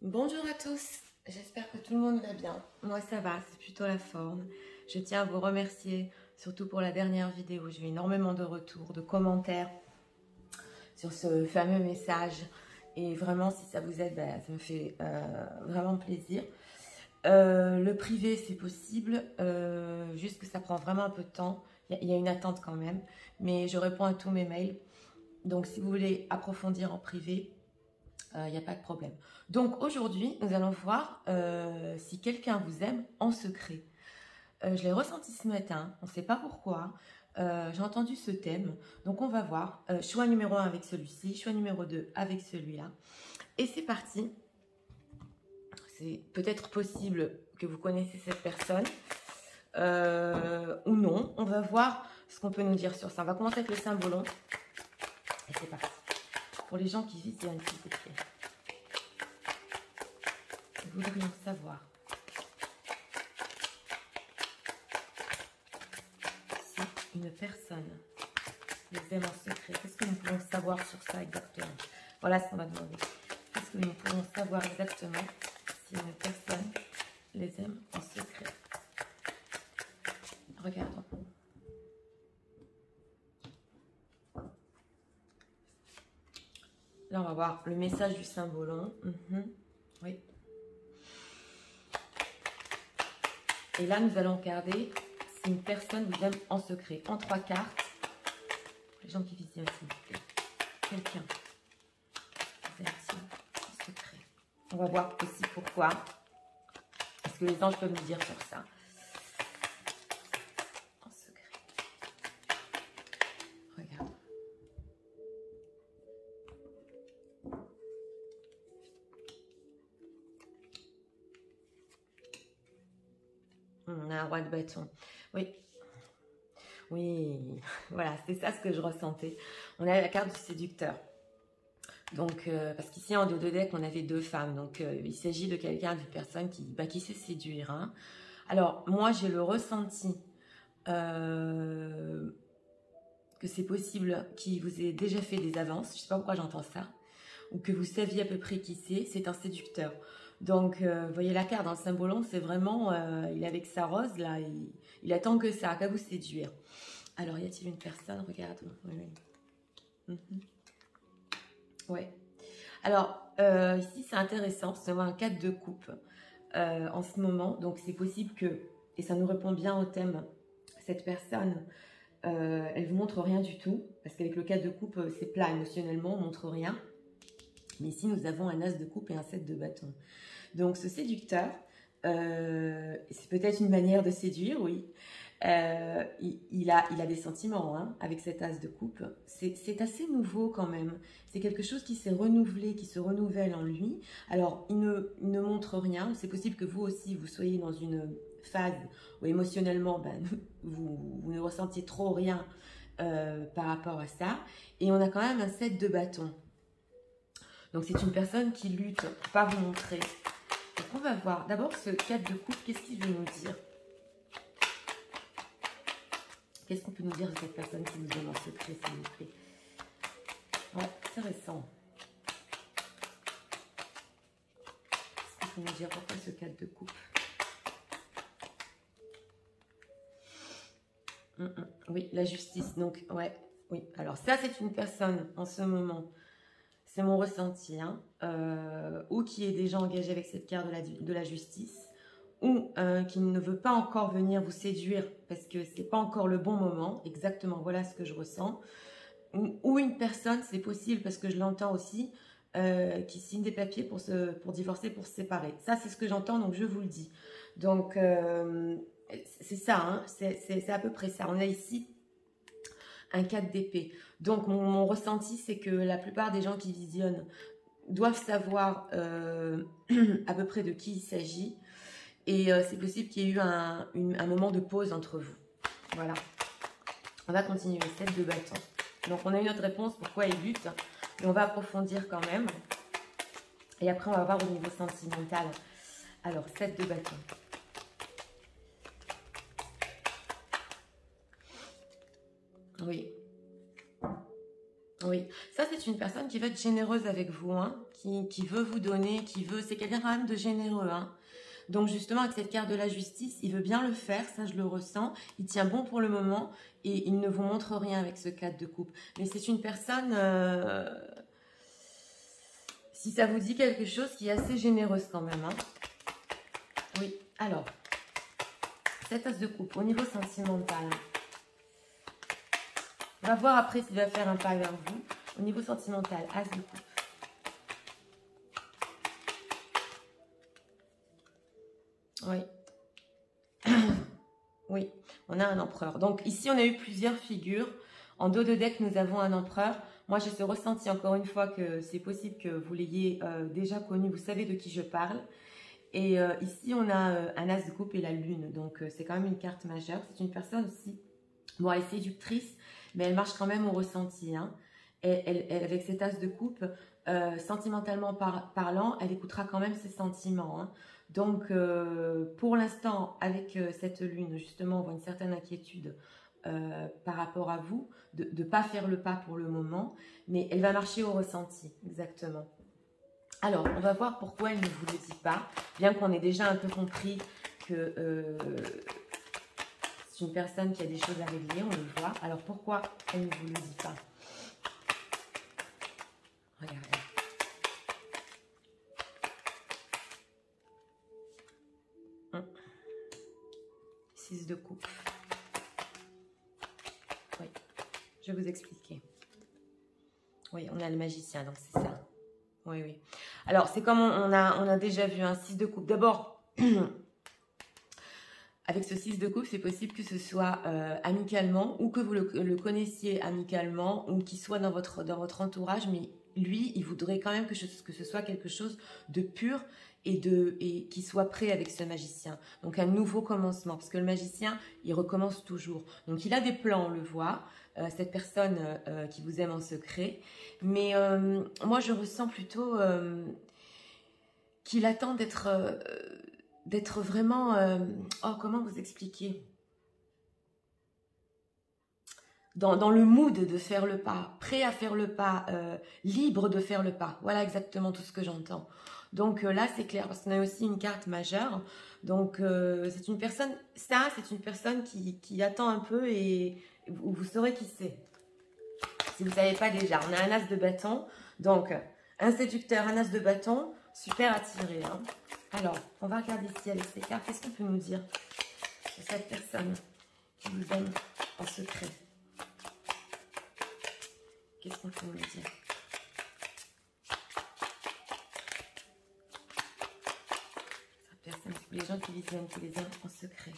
Bonjour à tous, j'espère que tout le monde va bien. Moi ça va, c'est plutôt la forme. Je tiens à vous remercier, surtout pour la dernière vidéo. J'ai eu énormément de retours, de commentaires sur ce fameux message. Et vraiment, si ça vous aide, ça me fait vraiment plaisir. Le privé, c'est possible, juste que ça prend vraiment un peu de temps. Il y a une attente quand même, mais je réponds à tous mes mails. Donc si vous voulez approfondir en privé, il n'y a pas de problème. Donc aujourd'hui, nous allons voir si quelqu'un vous aime en secret. Je l'ai ressenti ce matin, on ne sait pas pourquoi. J'ai entendu ce thème, donc on va voir. Choix numéro 1 avec celui-ci, choix numéro 2 avec celui-là. Et c'est parti. C'est peut-être possible que vous connaissez cette personne ou non. On va voir ce qu'on peut nous dire sur ça. On va commencer avec le symbolon. Et c'est parti. Pour les gens qui visionnent, s'il vous plaît. Nous voudrions savoir si une personne les aime en secret. Qu'est-ce que nous pouvons savoir sur ça exactement? Voilà ce qu'on va demander. Qu'est-ce que nous pouvons savoir exactement si une personne les aime en secret? Regardons. Là, on va voir le message du symbolon. Oui. Et là, nous allons regarder si une personne vous aime en secret. En 3 cartes. Les gens qui visionnent, s'il vous plaît. Quelqu'un vous aime-t-il en secret? On va voir aussi pourquoi. Est-ce que les anges peuvent nous dire sur ça? En secret. Regarde. On a un roi de bâton. Oui. Oui. Voilà, c'est ça ce que je ressentais. On a la carte du séducteur. Donc, parce qu'ici, en 2 decks, on avait 2 femmes. Donc, il s'agit de quelqu'un, d'une personne qui sait séduire. Hein. Alors, moi, j'ai le ressenti que c'est possible qu'il vous ait déjà fait des avances. Je ne sais pas pourquoi j'entends ça. Ou que vous saviez à peu près qui c'est. C'est un séducteur. Donc, vous voyez la carte dans le symbolon, c'est vraiment, il est avec sa rose, là, il attend que ça, qu'à vous séduire. Alors, y a-t-il une personne? Regarde. Oui. Ouais. Alors, ici, c'est intéressant, c'est un 4 de coupe en ce moment. Donc, c'est possible que, et ça nous répond bien au thème, cette personne, elle vous montre rien du tout. Parce qu'avec le 4 de coupe, c'est plat émotionnellement, on montre rien. Mais ici, nous avons un as de coupe et un 7 de bâton. Donc, ce séducteur, c'est peut-être une manière de séduire, oui. Il a des sentiments hein, avec cet as de coupe. C'est assez nouveau quand même. C'est quelque chose qui s'est renouvelé, qui se renouvelle en lui. Alors, il ne montre rien. C'est possible que vous aussi, vous soyez dans une phase où émotionnellement, vous ne ressentiez trop rien par rapport à ça. Et on a quand même un 7 de bâton. Donc, c'est une personne qui lutte pour ne pas vous montrer. Donc, on va voir. D'abord, ce 4 de coupe, qu'est-ce qu'il veut nous dire? Qu'est-ce qu'on peut nous dire de cette personne qui nous donne en secret, s'il vous plaît? Ouais, c'est récent. Qu'est-ce qu'on peut nous dire? Pourquoi ce 4 de coupe? Oui, la justice. Donc, ouais, oui. Alors, ça, c'est une personne, en ce moment, c'est mon ressenti, hein, ou qui est déjà engagé avec cette carte de la justice, ou qui ne veut pas encore venir vous séduire parce que c'est pas encore le bon moment. Exactement, voilà ce que je ressens. Ou une personne, c'est possible parce que je l'entends aussi, qui signe des papiers pour divorcer, pour se séparer. Ça, c'est ce que j'entends, donc je vous le dis. Donc, c'est ça, hein, c'est à peu près ça. On a ici un 4 d'épée. Donc, mon ressenti, c'est que la plupart des gens qui visionnent doivent savoir à peu près de qui il s'agit. Et c'est possible qu'il y ait eu un moment de pause entre vous. Voilà. On va continuer. 7 de bâton. Donc, on a une autre réponse. Pourquoi il lutte? Mais on va approfondir quand même. Et après, on va voir au niveau sentimental. Alors, 7 de bâton. Oui. Oui, ça c'est une personne qui veut être généreuse avec vous, hein, qui veut vous donner, c'est quelqu'un quand même de généreux, hein. Donc justement avec cette carte de la justice, il veut bien le faire, ça je le ressens, il tient bon pour le moment et il ne vous montre rien avec ce 4 de coupe. Mais c'est une personne, si ça vous dit quelque chose, qui est assez généreuse quand même, hein. Oui, alors, cette as de coupe au niveau sentimental. On va voir après s'il va faire un pas vers vous. Au niveau sentimental, as de coupe. Oui. Oui, on a un empereur. Donc ici, on a eu plusieurs figures. En dos de deck, nous avons un empereur. Moi, j'ai ce ressenti, encore une fois, que c'est possible que vous l'ayez déjà connu. Vous savez de qui je parle. Et ici, on a un as de coupe et la lune. Donc, c'est quand même une carte majeure. C'est une personne aussi, bon, elle est séductrice, mais elle marche quand même au ressenti, hein. Avec cet as de coupe, sentimentalement parlant, elle écoutera quand même ses sentiments, hein. Donc, pour l'instant, avec cette lune, justement, on voit une certaine inquiétude par rapport à vous, de ne pas faire le pas pour le moment, mais elle va marcher au ressenti, exactement. Alors, on va voir pourquoi elle ne vous le dit pas, bien qu'on ait déjà un peu compris que c'est une personne qui a des choses à régler, on le voit. Alors, pourquoi elle ne vous le dit pas? Regardez. Six de coupe. Oui, je vais vous expliquer. Oui, on a le magicien, donc c'est ça. Oui, oui. Alors, c'est comme on a déjà vu un 6 de coupe. D'abord, avec ce 6 de coupe, c'est possible que ce soit amicalement ou que vous le connaissiez amicalement ou qu'il soit dans votre entourage, mais lui, il voudrait quand même que ce soit quelque chose de pur et qui soit prêt avec ce magicien. Donc, un nouveau commencement, parce que le magicien, il recommence toujours. Donc, il a des plans, on le voit, cette personne qui vous aime en secret. Mais moi, je ressens plutôt qu'il attend d'être vraiment... oh, comment vous expliquer? Dans le mood de faire le pas, prêt à faire le pas, libre de faire le pas. Voilà exactement tout ce que j'entends. Donc là, c'est clair, parce qu'on a aussi une carte majeure. Donc, c'est une personne, c'est une personne qui attend un peu et vous saurez qui c'est. Si vous ne savez pas déjà, on a un as de bâton. Donc, un séducteur, un as de bâton, super attiré, hein. Alors, on va regarder ici avec ces cartes. Qu'est-ce qu'on peut nous dire de cette personne qui vous aime en secret? Qu'est-ce qu'on peut nous dire? Cette personne, les gens qui visionnent, qui les aiment en secret.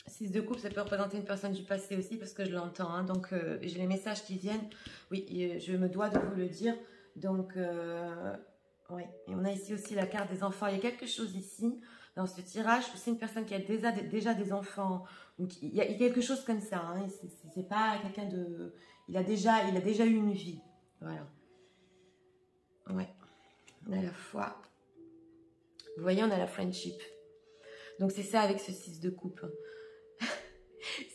Six de coupe, ça peut représenter une personne du passé aussi parce que je l'entends, hein. Donc j'ai les messages qui viennent. Oui, je me dois de vous le dire. Donc, oui. Et on a ici aussi la carte des enfants. Il y a quelque chose ici dans ce tirage. C'est une personne qui a déjà des enfants. Donc, il y a quelque chose comme ça, hein. C'est pas quelqu'un de... Il a déjà eu une vie. Voilà. Ouais. On a la foi. Vous voyez, on a la friendship. Donc c'est ça avec ce 6 de coupe.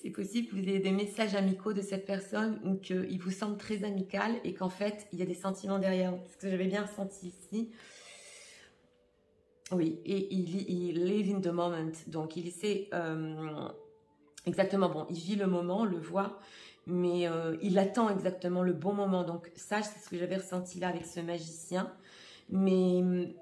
C'est possible que vous ayez des messages amicaux de cette personne ou qu'il vous semble très amical et qu'en fait, il y a des sentiments derrière. Ce que j'avais bien ressenti ici. Oui, et il live in the moment. Donc, il essaie exactement, bon, il vit le moment, on le voit, mais il attend exactement le bon moment. Donc, ça, c'est ce que j'avais ressenti là avec ce magicien. Mais...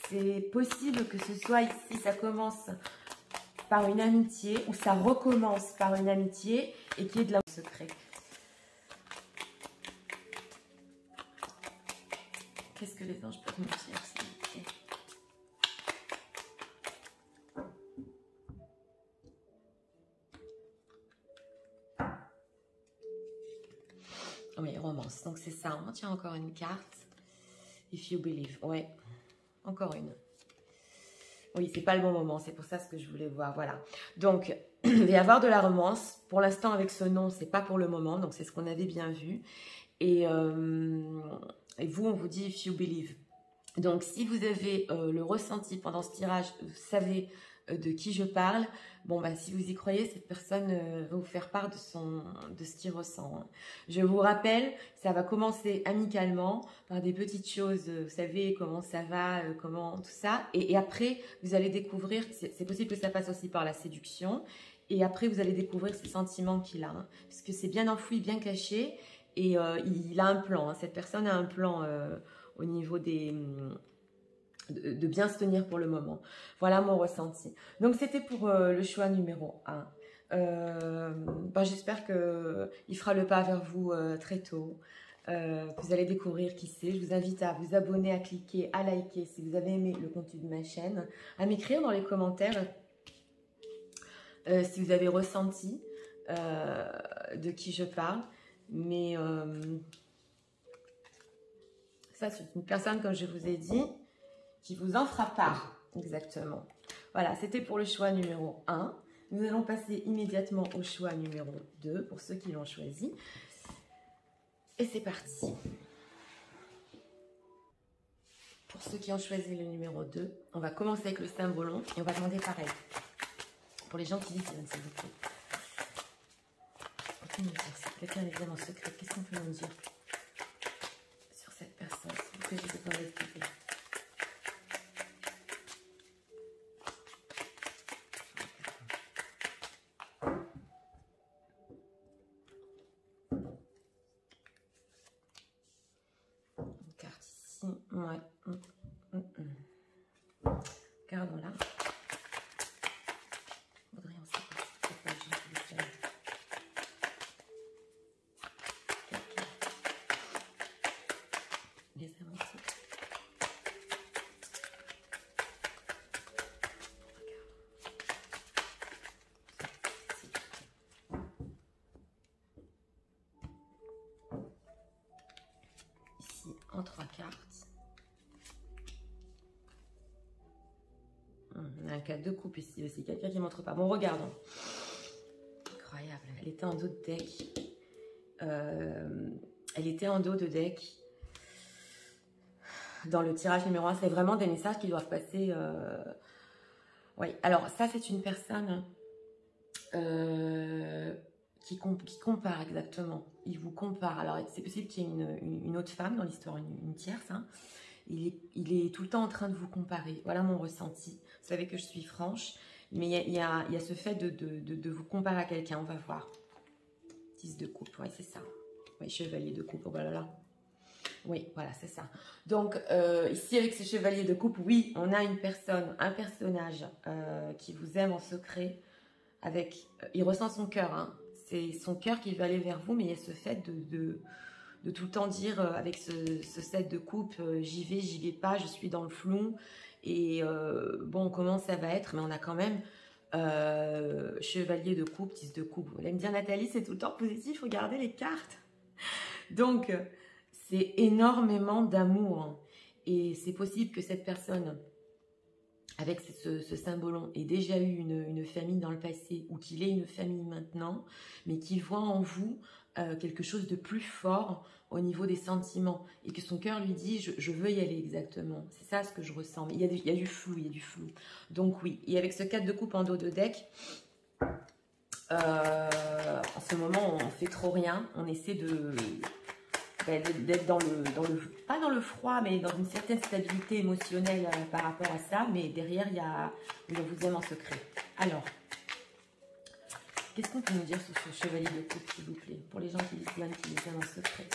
c'est possible que ce soit ici, ça commence par une amitié ou ça recommence par une amitié et qu'il y ait de l'amour secret. Qu'est-ce que les anges peuvent nous dire, s'il vous plaît? Oui, romance. Donc c'est ça. On tient encore une carte. If you believe. Ouais. Encore une. Oui, c'est pas le bon moment. C'est pour ça ce que je voulais voir. Voilà. Donc, il va y avoir de la romance. Pour l'instant, avec ce nom, c'est pas pour le moment. Donc, c'est ce qu'on avait bien vu. Et vous, on vous dit if you believe. Donc, si vous avez le ressenti pendant ce tirage, vous savez de qui je parle, bon, bah, si vous y croyez, cette personne va vous faire part de ce qu'il ressent. Hein. Je vous rappelle, ça va commencer amicalement, par des petites choses, vous savez, comment ça va, comment tout ça. Et après, vous allez découvrir, c'est possible que ça passe aussi par la séduction, et après, vous allez découvrir ces sentiments qu'il a, hein, parce que c'est bien enfoui, bien caché, et il a un plan, hein, cette personne a un plan au niveau de bien se tenir pour le moment. Voilà mon ressenti. Donc, c'était pour le choix numéro 1. Ben, j'espère qu'il fera le pas vers vous très tôt. Vous allez découvrir qui c'est. Je vous invite à vous abonner, à cliquer, à liker si vous avez aimé le contenu de ma chaîne, à m'écrire dans les commentaires si vous avez ressenti de qui je parle. Mais ça, c'est une personne, comme je vous ai dit, qui vous en fera part, exactement. Voilà, c'était pour le choix numéro 1. Nous allons passer immédiatement au choix numéro 2, pour ceux qui l'ont choisi. Et c'est parti. Pour ceux qui ont choisi le numéro 2, on va commencer avec le symbolon et on va demander pareil. Pour les gens qui disent, s'il vous plaît. On peut nous dire, si quelqu'un les aime en secret, qu'est-ce qu'on peut nous dire sur cette personne? S'il vous plaît, je ne peux pas l'expliquer. Ouais. Regardons là. Faudrait en savoir. Les amours. Ici, en 3 cartes. Un cas de coupe ici aussi, quelqu'un qui ne montre pas. Bon, regardons. Incroyable. Elle était en dos de deck. Elle était en dos de deck. Dans le tirage numéro 1, c'est vraiment des messages qui doivent passer. Oui, alors ça, c'est une personne qui compare exactement. Il vous compare. Alors, c'est possible qu'il y ait une autre femme dans l'histoire, une tierce. Hein. Il est tout le temps en train de vous comparer. Voilà mon ressenti. Vous savez que je suis franche, mais il y a ce fait de vous comparer à quelqu'un. On va voir. 10 de coupe, oui, c'est ça. Oui, chevalier de coupe, oh là là. Oui, voilà, c'est ça. Donc, ici, avec ce chevalier de coupe, oui, on a une personne, un personnage qui vous aime en secret. Il ressent son cœur, hein. C'est son cœur qui veut aller vers vous, mais il y a ce fait de tout le temps dire avec ce 7 de coupe, j'y vais pas, je suis dans le flou. Et bon, comment ça va être? Mais on a quand même chevalier de coupe, 10 de coupe. Vous allez me dire, Nathalie, c'est tout le temps positif, regardez les cartes. Donc, c'est énormément d'amour. Hein. Et c'est possible que cette personne, avec ce symbolon, ait déjà eu une famille dans le passé ou qu'il ait une famille maintenant, mais qu'il voit en vous quelque chose de plus fort au niveau des sentiments et que son cœur lui dit je veux y aller exactement. C'est ça ce que je ressens. Mais il y a du flou, il y a du flou. Donc oui, et avec ce 4 de coupe en dos de deck, en ce moment on fait trop rien, on essaie d'être pas dans le froid, mais dans une certaine stabilité émotionnelle par rapport à ça, mais derrière il vous aime en secret. Alors, qu'est-ce qu'on peut nous dire sur ce chevalier de coupe, s'il vous plaît, pour les gens qui les aiment en secret?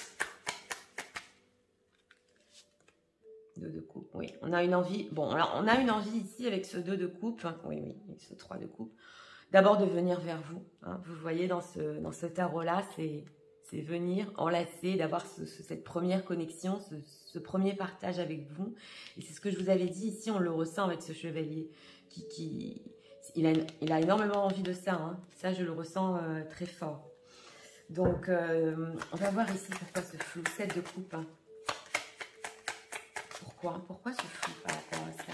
2 de coupe, oui. On a une envie, bon, alors on a une envie ici avec ce 2 de coupe, hein, oui, avec ce 3 de coupe, d'abord de venir vers vous. Hein, vous voyez dans ce tarot-là, c'est venir, enlacer, d'avoir cette première connexion, ce premier partage avec vous. Et c'est ce que je vous avais dit ici, on le ressent avec ce chevalier il a énormément envie de ça. Hein. Ça, je le ressens très fort. Donc, on va voir ici pourquoi ce flou. 7 de coupe. Hein. Pourquoi ce flou par rapport à ça?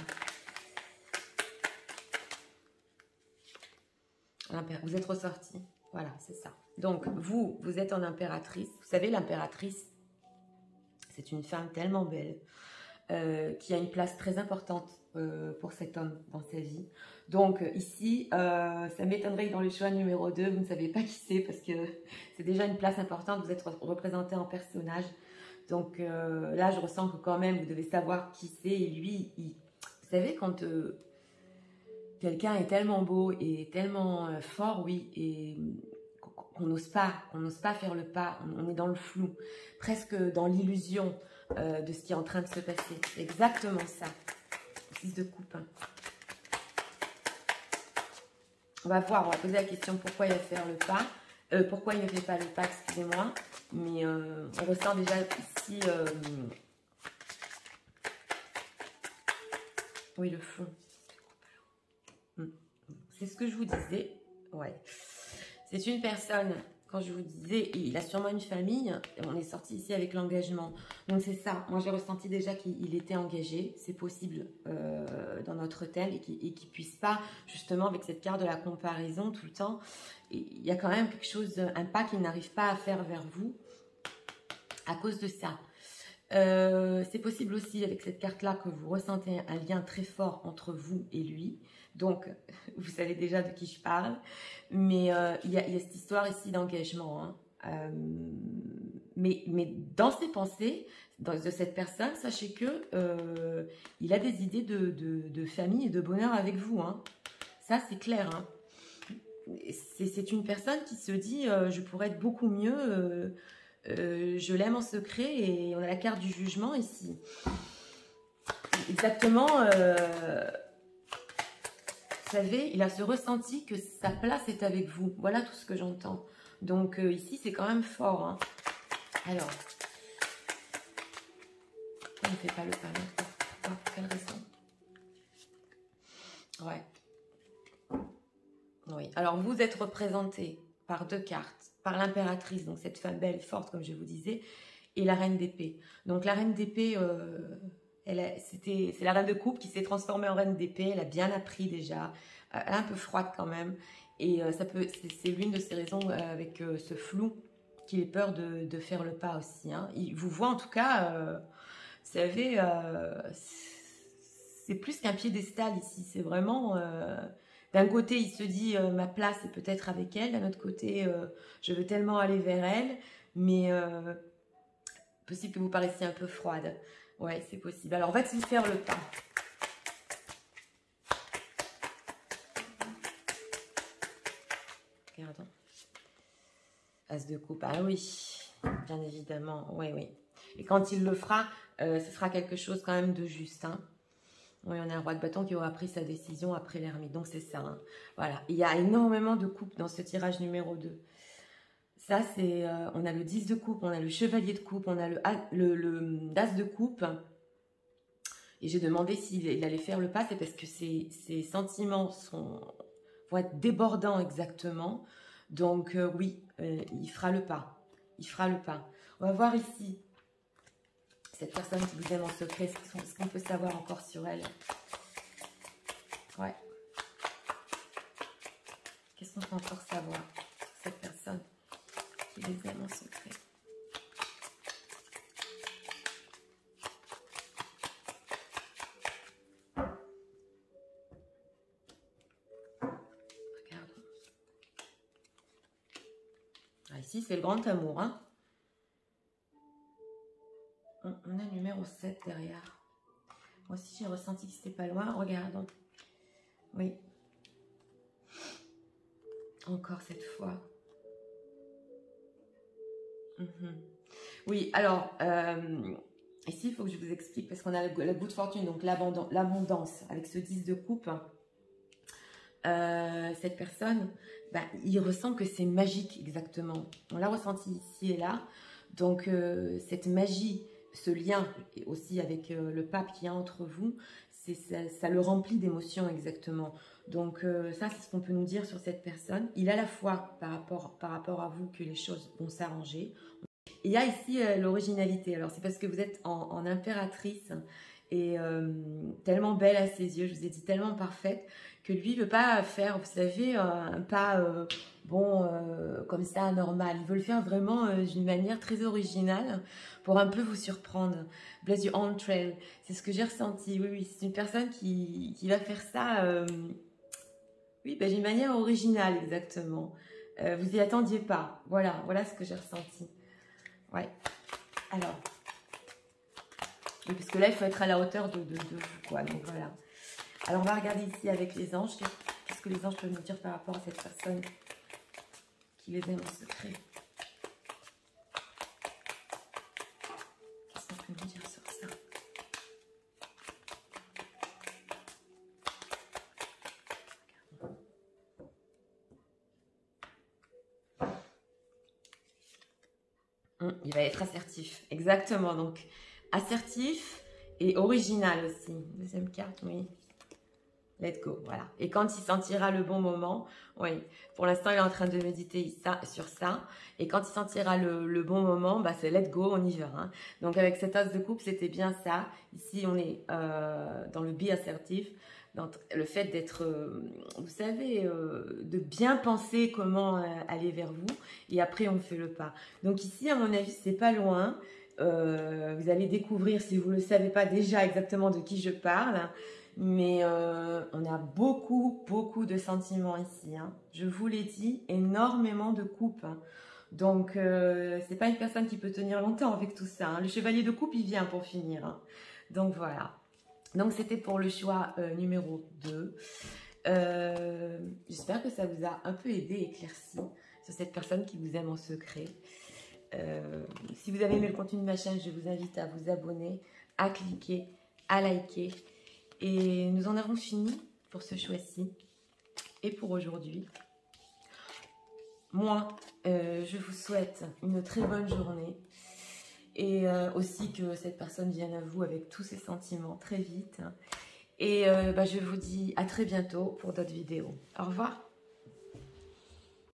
Vous êtes ressorti. Voilà, c'est ça. Donc, vous êtes en impératrice. Vous savez, l'impératrice, C'est une femme tellement belle, qui a une place très importante pour cet homme dans sa vie. Donc ici, ça m'étonnerait que dans le choix numéro 2, vous ne savez pas qui c'est, parce que c'est déjà une place importante, vous êtes représenté en personnage. Donc là, je ressens que quand même, vous devez savoir qui c'est. Et lui, vous savez, quand quelqu'un est tellement beau et tellement fort, oui, et qu'on n'ose pas faire le pas, on est dans le flou, presque dans l'illusion de ce qui est en train de se passer. C'est exactement ça. 6 de coupe. On va voir, on va poser la question pourquoi il va faire le pas, pourquoi il ne fait pas le pas, excusez-moi, mais on ressent déjà ici, oui, le fond. C'est ce que je vous disais, ouais. C'est une personne, quand je vous disais, il a sûrement une famille, on est sorti ici avec l'engagement. Donc c'est ça, moi j'ai ressenti déjà qu'il était engagé, c'est possible dans notre thème, et qu'il puisse pas, justement avec cette carte de la comparaison tout le temps, il y a quand même quelque chose, un pas qu'il n'arrive pas à faire vers vous à cause de ça. C'est possible aussi avec cette carte-là que vous ressentez un lien très fort entre vous et lui. Donc, vous savez déjà de qui je parle. Mais il y a cette histoire ici d'engagement. Hein. Mais dans ses pensées, de cette personne, sachez que il a des idées de famille et de bonheur avec vous. Hein. Ça, c'est clair. Hein. C'est une personne qui se dit je pourrais être beaucoup mieux. Je l'aime en secret, et on a la carte du jugement ici. Exactement, vous savez, il a ce ressenti que sa place est avec vous. Voilà tout ce que j'entends. Donc ici, c'est quand même fort. Hein. Alors, on ne fait pas le pas maintenant. Pour quelle raison? Ouais. Oui. Alors, vous êtes représenté par 2 cartes. Par l'impératrice, donc cette femme belle, forte, comme je vous disais, et la reine d'épée. Donc la reine d'épée, c'est la reine de coupe qui s'est transformée en reine d'épée. Elle a bien appris déjà. Elle est un peu froide quand même. Et c'est l'une de ces raisons avec ce flou qu'il ait peur de faire le pas aussi. Hein. Il vous voit en tout cas, vous savez, c'est plus qu'un piédestal ici. C'est vraiment... d'un côté, il se dit ma place est peut-être avec elle. D'un autre côté, je veux tellement aller vers elle. Mais possible que vous paraissiez un peu froide. Ouais, c'est possible. Alors, va-t-il faire le pas? Regardons. As de coupe. Ah oui, bien évidemment. Oui, oui. Et quand il le fera, ce sera quelque chose quand même de juste. Hein. Oui, on a un roi de bâton qui aura pris sa décision après l'ermite. Donc, c'est ça. Hein. Voilà. Il y a énormément de coupes dans ce tirage numéro 2. Ça, c'est... on a le 10 de coupe, on a le chevalier de coupe, on a le as de coupe. Et j'ai demandé s'il allait faire le pas. C'est parce que ses sentiments vont être débordants exactement. Donc, oui, il fera le pas. Il fera le pas. On va voir ici. Cette personne qui vous aime en secret, ce qu'on peut savoir encore sur elle? Ouais. Qu'est-ce qu'on peut encore savoir? Cette personne qui les aime en secret. Regardons. Ah, ici, c'est le grand amour, hein. On a le numéro 7 derrière. Moi aussi, j'ai ressenti que c'était pas loin. Regardons. Oui. Encore cette fois. Oui, alors, ici, il faut que je vous explique, parce qu'on a le goût de fortune, donc l'abondance, avec ce 10 de coupe. Cette personne, bah, il ressent que c'est magique, exactement. On l'a ressenti ici et là. Donc, cette magie, ce lien aussi avec le pape qui est entre vous, ça le remplit d'émotions exactement. Donc ça, c'est ce qu'on peut nous dire sur cette personne. Il a la foi par rapport à vous que les choses vont s'arranger. Il y a ici l'originalité. Alors c'est parce que vous êtes en impératrice et tellement belle à ses yeux, je vous ai dit tellement parfaite, que lui ne veut pas faire, vous savez, un pas comme ça normal. Il veut le faire vraiment d'une manière très originale pour un peu vous surprendre. Bless you on trail, c'est ce que j'ai ressenti. Oui, oui, c'est une personne qui va faire ça oui, d'une manière originale exactement. Vous y attendiez pas. Voilà, voilà ce que j'ai ressenti. Ouais. Alors, oui, parce que là, il faut être à la hauteur de vous, quoi. Donc voilà. Alors, on va regarder ici avec les anges. Qu'est-ce que les anges peuvent nous dire par rapport à cette personne qui les aime en secret? Qu'est-ce qu'on peut nous dire sur ça? Il va être assertif. Exactement. Donc, assertif et original aussi. Deuxième carte, oui. Let go, voilà. Et quand il sentira le bon moment, oui, pour l'instant, il est en train de méditer sur ça. Et quand il sentira le bon moment, c'est let go, on y va. Hein. Donc, avec cet as de coupe, c'était bien ça. Ici, on est dans le be assertif, dans le fait d'être, vous savez, de bien penser comment aller vers vous. Et après, on fait le pas. Donc ici, à mon avis, c'est pas loin. Vous allez découvrir, si vous ne le savez pas déjà exactement de qui je parle. Mais on a beaucoup de sentiments ici. Hein. Je vous l'ai dit, énormément de coupes. Hein. Donc, c'est pas une personne qui peut tenir longtemps avec tout ça. Hein. Le chevalier de coupe, il vient pour finir. Hein. Donc, voilà. Donc, c'était pour le choix numéro 2. J'espère que ça vous a un peu aidé, éclairci sur cette personne qui vous aime en secret. Si vous avez aimé le contenu de ma chaîne, je vous invite à vous abonner, à cliquer, à liker. Et nous en avons fini pour ce choix-ci et pour aujourd'hui. Moi, je vous souhaite une très bonne journée et aussi que cette personne vienne à vous avec tous ses sentiments très vite. Et je vous dis à très bientôt pour d'autres vidéos. Au revoir.